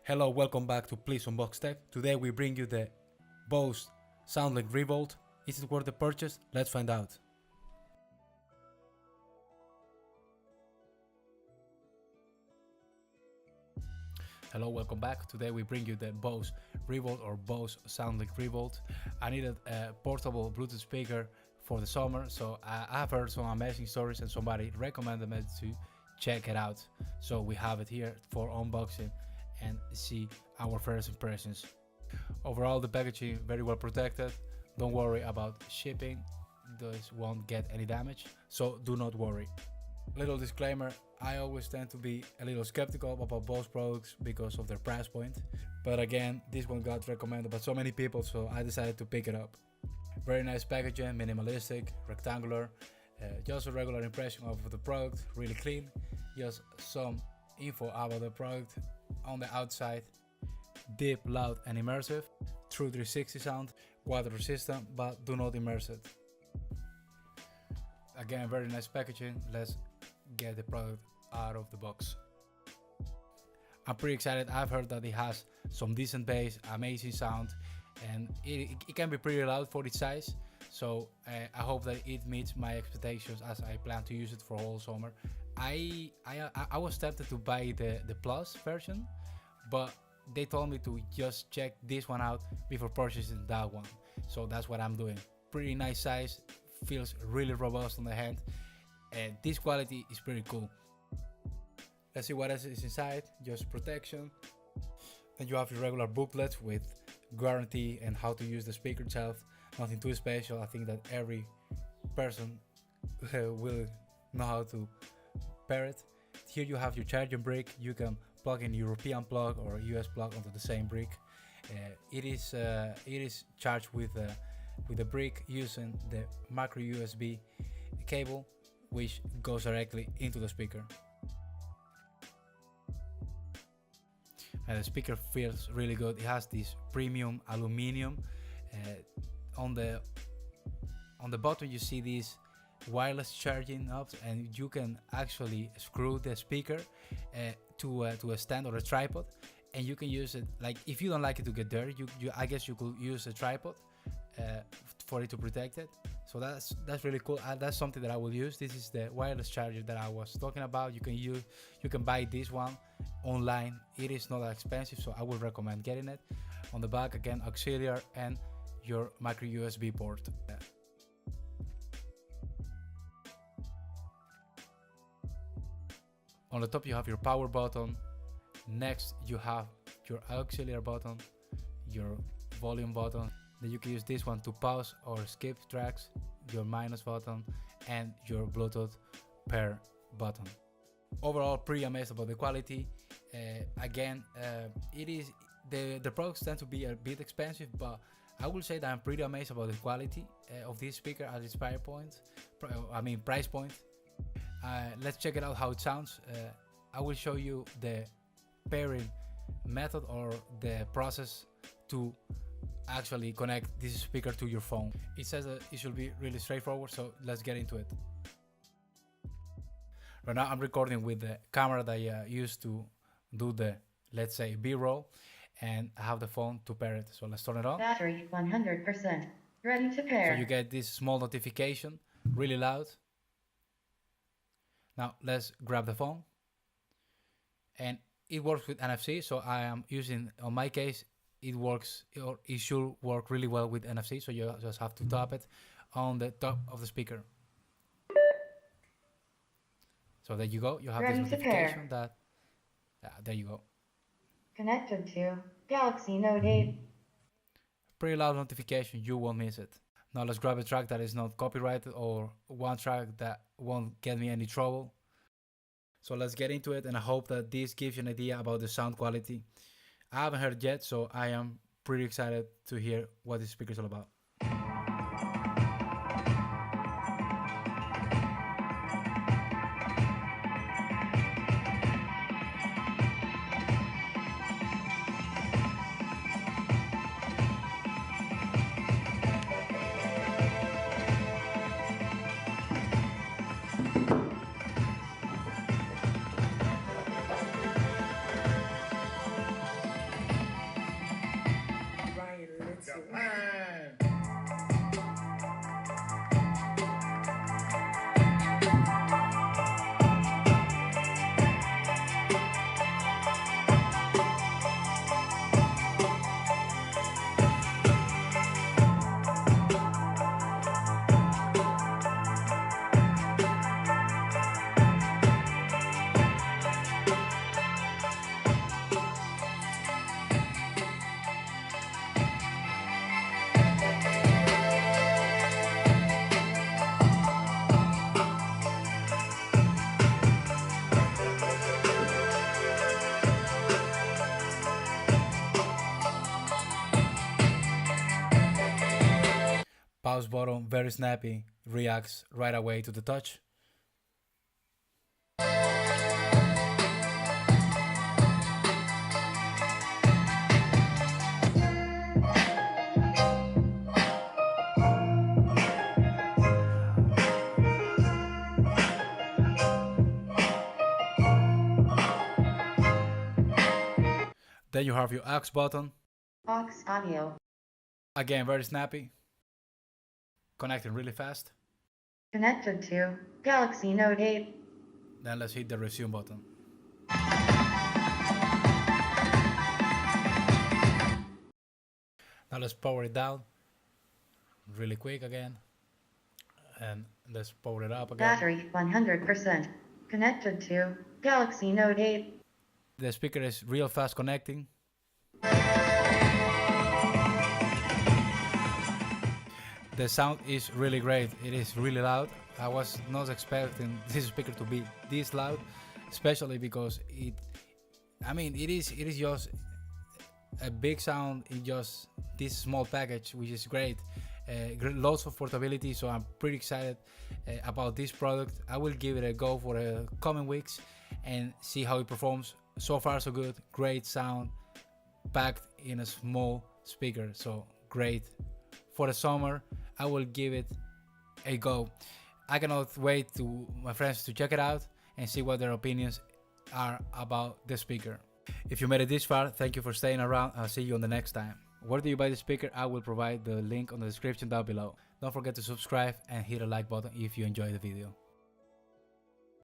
Hello, welcome back to Please Unbox Tech. Today we bring you the BOSE Soundlink Revolt. Is it worth the purchase? Let's find out. Hello, welcome back. Today we bring you the BOSE Revolt or BOSE Soundlink Revolt. I needed a portable Bluetooth speaker for the summer, so I've heard some amazing stories and somebody recommended me to check it out. So we have it here for unboxing and see our first impressions. Overall, the packaging very well protected. Don't worry about shipping, this won't get any damage, so do not worry. Little disclaimer, I always tend to be a little skeptical about Bose products because of their price point, but again, this one got recommended by so many people, so I decided to pick it up. Very nice packaging, minimalistic, rectangular, just a regular impression of the product, really clean. Just some info about the product on the outside. Deep, loud and immersive, true 360 sound, water resistant, but do not immerse it. Again, very nice packaging. Let's get the product out of the box. I'm pretty excited. I've heard that it has some decent bass, amazing sound, and it can be pretty loud for its size. So I hope that it meets my expectations as I plan to use it for all summer. I was tempted to buy the Plus version, but they told me to just check this one out before purchasing that one. So that's what I'm doing. Pretty nice size, feels really robust on the hand, and this quality is pretty cool. Let's see what else is inside. Just protection. Then you have your regular booklets with guarantee and how to use the speaker itself. Nothing too special. I think that every person will know how to pair it. Here you have your charging brick. You can plug in European plug or US plug onto the same brick. It is charged with a brick using the micro USB cable, which goes directly into the speaker. And the speaker feels really good. It has this premium aluminum. On the bottom you see these wireless charging knobs, and you can actually screw the speaker to a stand or a tripod, and you can use it, like, if you don't like it to get dirty, I guess you could use a tripod for it to protect it. So that's really cool. That's something that I will use. This is the wireless charger that I was talking about. You can buy this one online. It is not that expensive, so I would recommend getting it. On the back, again, auxiliary and your micro USB port. On the top you have your power button. Next you have your auxiliary button, your volume button. Then you can use this one to pause or skip tracks, your minus button, and your Bluetooth pair button. Overall, pretty amazed about the quality. Again, the products tend to be a bit expensive, but I will say that I'm pretty amazed about the quality of this speaker at its price point. Let's check it out how it sounds. I will show you the pairing method or the process to actually connect this speaker to your phone. It says that it should be really straightforward, so let's get into it. Right now I'm recording with the camera that I used to do the, let's say, B-roll, and I have the phone to pair it. So let's turn it on. Battery 100%. Ready to pair. So you get this small notification, really loud. Now let's grab the phone, and it works with NFC. So I am using, on my case, it works, or it should work really well with NFC. So you just have to tap it on the top of the speaker. So there you go. You have Ready this notification that, there you go. Connected to Galaxy Note 8. Pretty loud notification, you won't miss it. Now let's grab a track that is not copyrighted, or one track that won't get me any trouble. So let's get into it, and I hope that this gives you an idea about the sound quality. I haven't heard yet, so I am pretty excited to hear what this speaker is all about. pause button, very snappy, reacts right away to the touch. Then you have your aux button. Aux audio. Again, very snappy. Connecting really fast. Connected to Galaxy Note 8. Then let's hit the resume button. Now let's power it down really quick again. And let's power it up again. Battery 100%. Connected to Galaxy Note 8. The speaker is real fast connecting. The sound is really great. It is really loud. I was not expecting this speaker to be this loud, especially because it is just a big sound in just this small package, which is great. Lots of portability, so I'm pretty excited about this product. I will give it a go for the coming weeks and see how it performs. So far so good. Great sound packed in a small speaker, so great. For the summer, I will give it a go. I cannot wait to my friends to check it out and see what their opinions are about the speaker. If you made it this far, thank you for staying around. I'll see you on the next time. Where do you buy the speaker? I will provide the link on the description down below. Don't forget to subscribe and hit the like button if you enjoyed the video.